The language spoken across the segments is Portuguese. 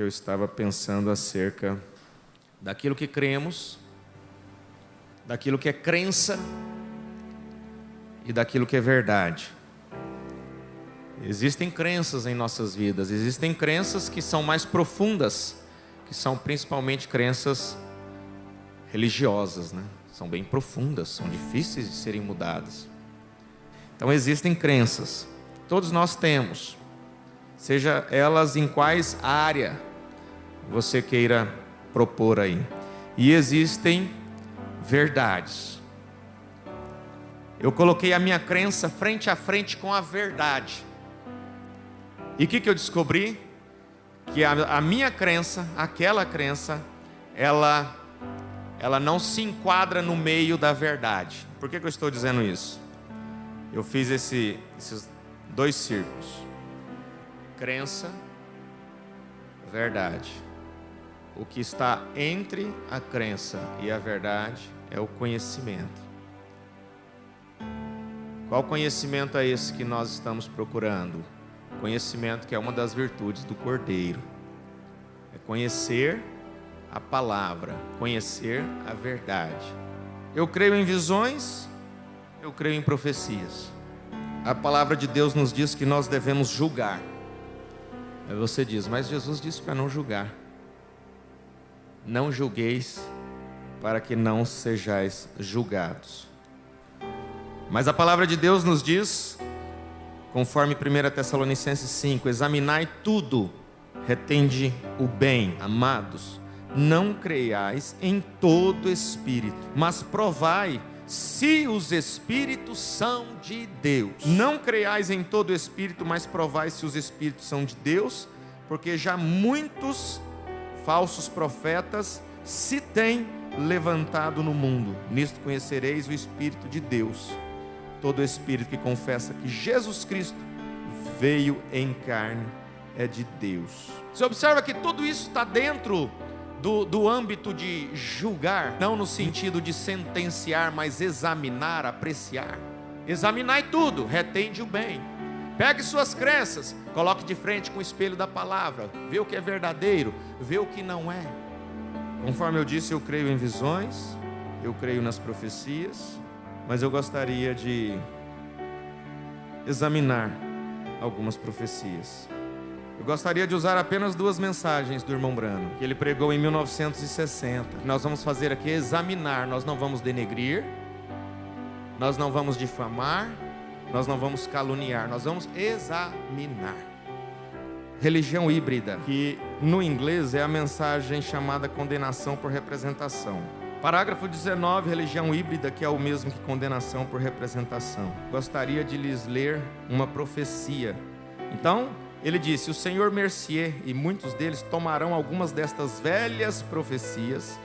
porque eu estava pensando acerca daquilo que cremos, daquilo que é crença e daquilo que é verdade. Existem crenças em nossas vidas, existem crenças que são mais profundas, que são principalmente crenças religiosas, né? São bem profundas, são difíceis de serem mudadas. Então existem crenças, todos nós temos, seja elas em quais área você queira propor aí. E existem verdades. Eu coloquei a minha crença frente a frente com a verdade. E o que eu descobri? Que a minha crença, aquela crença, ela não se enquadra no meio da verdade. Por que eu estou dizendo isso? Eu fiz esses dois círculos. Crença, verdade. O que está entre a crença e a verdade é o conhecimento. Qual conhecimento é esse que nós estamos procurando? Conhecimento que é uma das virtudes do Cordeiro. É conhecer a palavra, conhecer a verdade. Eu creio em visões, eu creio em profecias. A palavra de Deus nos diz que nós devemos julgar. Aí você diz, mas Jesus disse para não julgar. Não julgueis para que não sejais julgados. Mas a palavra de Deus nos diz, conforme 1 Tessalonicenses 5, examinai tudo, retende o bem, amados. Não creiais em todo espírito, mas provai se os espíritos são de Deus. Não creiais em todo espírito, mas provai se os espíritos são de Deus, porque já muitos falsos profetas se têm levantado no mundo. Nisto conhecereis o Espírito de Deus. Todo espírito que confessa que Jesus Cristo veio em carne é de Deus. Você observa que tudo isso está dentro do âmbito de julgar, não no sentido de sentenciar, mas examinar, apreciar. Examinai tudo, retende o bem. Pegue suas crenças, coloque de frente com o espelho da palavra, vê o que é verdadeiro, vê o que não é. Conforme eu disse, eu creio em visões, eu creio nas profecias, mas eu gostaria de examinar algumas profecias. Eu gostaria de usar apenas duas mensagens do irmão Brano, que ele pregou em 1960. Nós vamos fazer aqui examinar, nós não vamos denegrir, nós não vamos difamar, nós não vamos caluniar, nós vamos examinar. Religião híbrida, que no inglês é a mensagem chamada condenação por representação. Parágrafo 19, religião híbrida, que é o mesmo que condenação por representação. Gostaria de lhes ler uma profecia. Então, ele disse, o Senhor Mercier e muitos deles tomarão algumas destas velhas profecias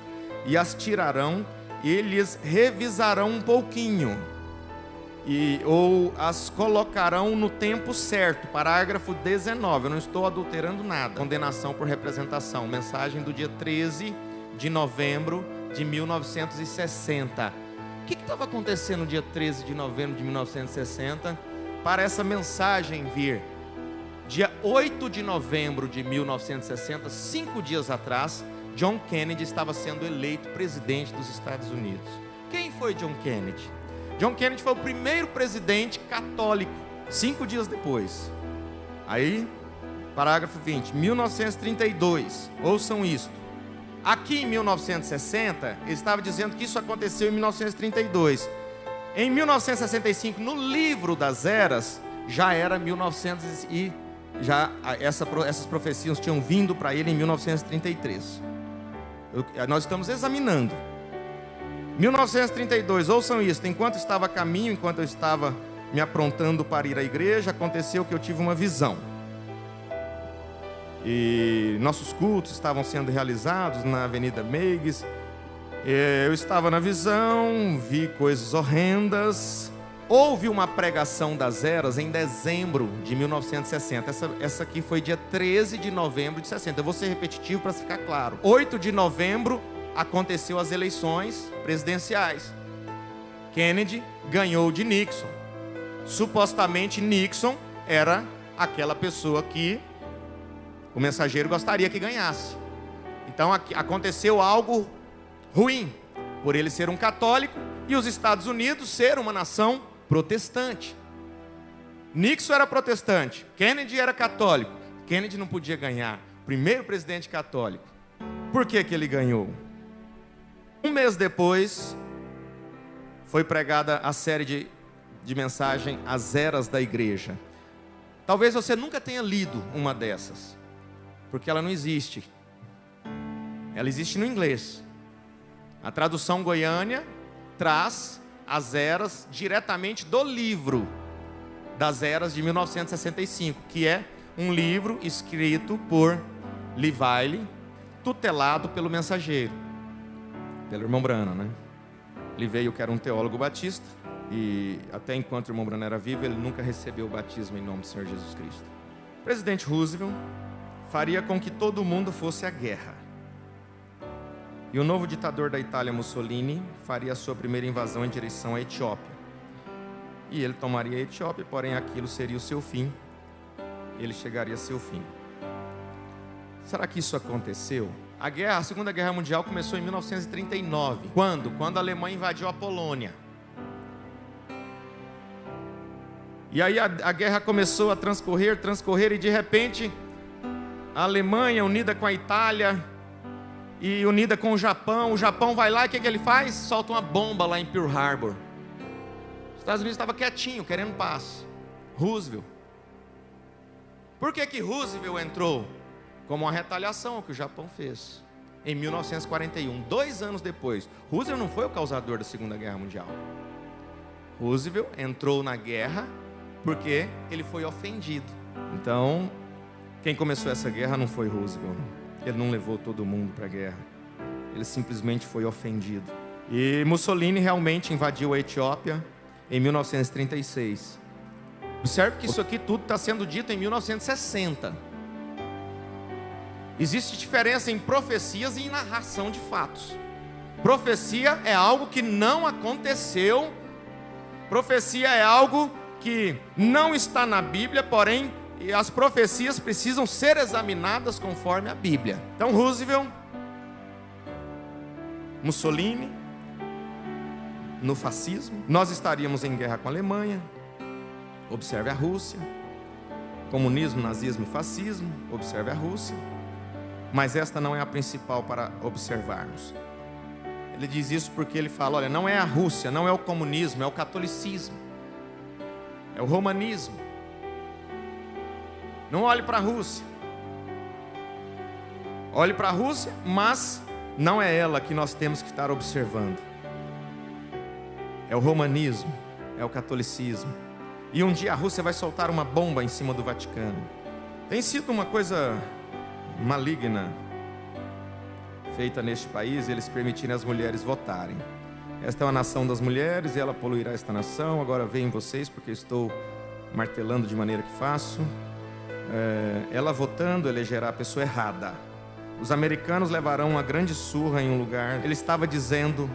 e as tirarão e eles revisarão um pouquinho. Ou as colocarão no tempo certo. Parágrafo 19, eu não estou adulterando nada. Condenação por representação, mensagem do dia 13 de novembro de 1960. O que estava acontecendo no dia 13 de novembro de 1960 para essa mensagem vir? Dia 8 de novembro de 1960, 5 dias atrás, John Kennedy estava sendo eleito presidente dos Estados Unidos. Quem foi John Kennedy? John Kennedy foi o primeiro presidente católico, 5 dias depois. Aí, parágrafo 20, 1932, ouçam isto. Aqui em 1960, ele estava dizendo que isso aconteceu em 1932. Em 1965, no livro das eras, já era 1900 e essas profecias tinham vindo para ele em 1933. Nós estamos examinando. 1932, ouçam isso. Enquanto estava a caminho, enquanto eu estava me aprontando para ir à igreja, aconteceu que eu tive uma visão. E nossos cultos estavam sendo realizados na Avenida Meigs. Eu estava na visão, vi coisas horrendas. Houve uma pregação das eras em dezembro de 1960. Essa aqui foi dia 13 de novembro de 60. Eu vou ser repetitivo para ficar claro. 8 de novembro aconteceu as eleições presidenciais. Kennedy ganhou de Nixon. Supostamente Nixon era aquela pessoa que O mensageiro gostaria que ganhasse. Então aconteceu algo ruim, por ele ser um católico e os Estados Unidos ser uma nação protestante. Nixon era protestante, Kennedy era católico. Kennedy não podia ganhar, primeiro presidente católico. Por que ele ganhou? Um mês depois, foi pregada a série de mensagem As Eras da Igreja. Talvez você nunca tenha lido uma dessas, porque ela não existe. Ela existe no inglês. A tradução goiânia traz as eras diretamente do livro das eras de 1965, que é um livro escrito por Livile, tutelado pelo mensageiro, pelo irmão Branham, né? Livile, que era um teólogo batista, e até enquanto o irmão Branham era vivo, ele nunca recebeu o batismo em nome do Senhor Jesus Cristo. O presidente Roosevelt faria com que todo mundo fosse à guerra. E o novo ditador da Itália, Mussolini, faria a sua primeira invasão em direção à Etiópia. E ele tomaria a Etiópia, porém aquilo seria o seu fim. Ele chegaria a seu fim. Será que isso aconteceu? A Segunda Guerra Mundial começou em 1939. Quando? Quando a Alemanha invadiu a Polônia. E aí a guerra começou a transcorrer, e de repente a Alemanha unida com a Itália e unida com o Japão vai lá e o que ele faz? Solta uma bomba lá em Pearl Harbor. Os Estados Unidos estava quietinho, querendo paz. Roosevelt. Por que Roosevelt entrou? Como uma retaliação ao que o Japão fez em 1941, 2 anos depois. Roosevelt não foi o causador da Segunda Guerra Mundial. Roosevelt entrou na guerra porque ele foi ofendido. Então, quem começou essa guerra não foi Roosevelt, não. Ele não levou todo mundo para a guerra. Ele simplesmente foi ofendido. E Mussolini realmente invadiu a Etiópia em 1936. Observe que isso aqui tudo está sendo dito em 1960. Existe diferença em profecias e em narração de fatos. Profecia é algo que não aconteceu. Profecia é algo que não está na Bíblia, porém as profecias precisam ser examinadas conforme a Bíblia. Então Roosevelt, Mussolini, no fascismo, nós estaríamos em guerra com a Alemanha. Observe a Rússia. Comunismo, nazismo e fascismo. Observe a Rússia. Mas esta não é a principal para observarmos. Ele diz isso porque ele fala, olha, não é a Rússia, não é o comunismo, é o catolicismo, é o romanismo. Não olhe para a Rússia. Olhe para a Rússia, mas não é ela que nós temos que estar observando. É o romanismo, é o catolicismo. E um dia a Rússia vai soltar uma bomba em cima do Vaticano. Tem sido uma coisa maligna feita neste país, eles permitirem as mulheres votarem. Esta é uma nação das mulheres e ela poluirá esta nação. Agora veem vocês, porque eu estou martelando de maneira que faço. Ela votando elegerá a pessoa errada. Os americanos levarão uma grande surra em um lugar. Ele estava dizendo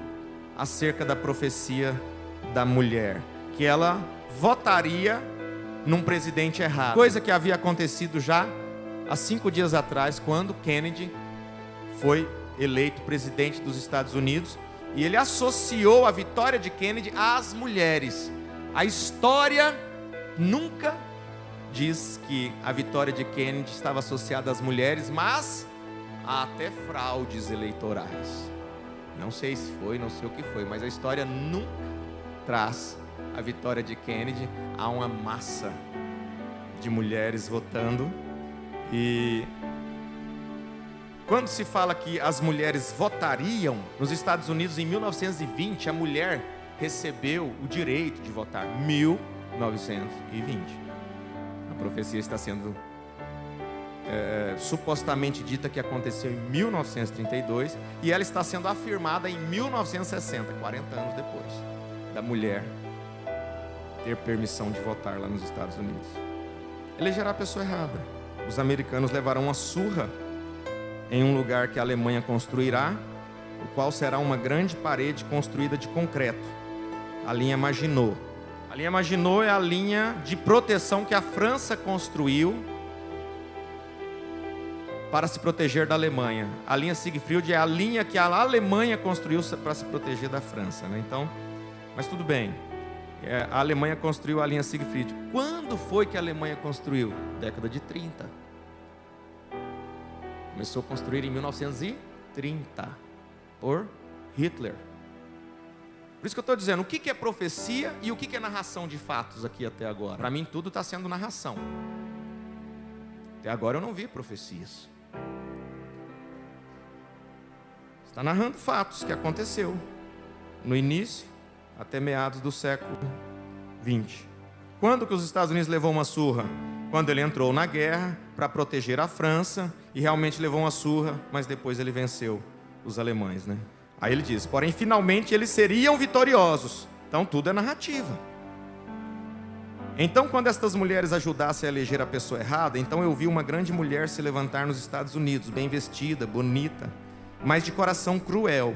acerca da profecia da mulher, que ela votaria num presidente errado. Coisa que havia acontecido já há 5 dias atrás, quando Kennedy foi eleito presidente dos Estados Unidos. E ele associou a vitória de Kennedy às mulheres. A história nunca diz que a vitória de Kennedy estava associada às mulheres, mas há até fraudes eleitorais. Não sei se foi, não sei o que foi, mas a história nunca traz a vitória de Kennedy a uma massa de mulheres votando. E quando se fala que as mulheres votariam, nos Estados Unidos em 1920, a mulher recebeu o direito de votar. 1920. A profecia está sendo supostamente dita que aconteceu em 1932 e ela está sendo afirmada em 1960, 40 anos depois da mulher ter permissão de votar lá nos Estados Unidos. Elegerá a pessoa errada. Os americanos levarão uma surra em um lugar que a Alemanha construirá, o qual será uma grande parede construída de concreto, a linha Maginot. A linha Maginot é a linha de proteção que a França construiu para se proteger da Alemanha. A linha Siegfried é a linha que a Alemanha construiu para se proteger da França, né? Então, mas tudo bem. A Alemanha construiu a linha Siegfried. Quando foi que a Alemanha construiu? Década de 30. Começou a construir em 1930 por Hitler. Por isso que eu estou dizendo, o que é profecia e o que é narração de fatos aqui até agora? Para mim tudo está sendo narração. Até agora eu não vi profecias. Está narrando fatos que aconteceu no início até meados do século XX. Quando que os Estados Unidos levou uma surra? Quando ele entrou na guerra para proteger a França e realmente levou uma surra, mas depois ele venceu os alemães, né? Aí ele diz, porém finalmente eles seriam vitoriosos. Então tudo é narrativa. Então quando estas mulheres ajudassem a eleger a pessoa errada, então eu vi uma grande mulher se levantar nos Estados Unidos, bem vestida, bonita, mas de coração cruel.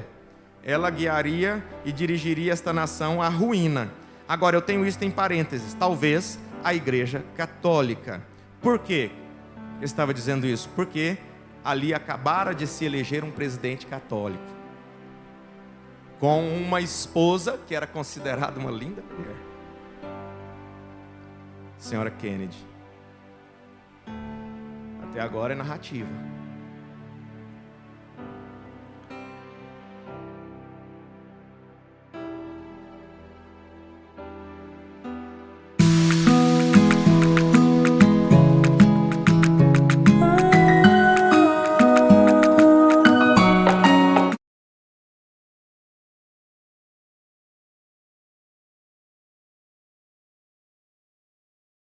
Ela guiaria e dirigiria esta nação à ruína. Agora eu tenho isso em parênteses, talvez a Igreja Católica. Por quê? Eu estava dizendo isso, porque ali acabara de se eleger um presidente católico, com uma esposa que era considerada uma linda mulher, senhora Kennedy. Até agora é narrativa.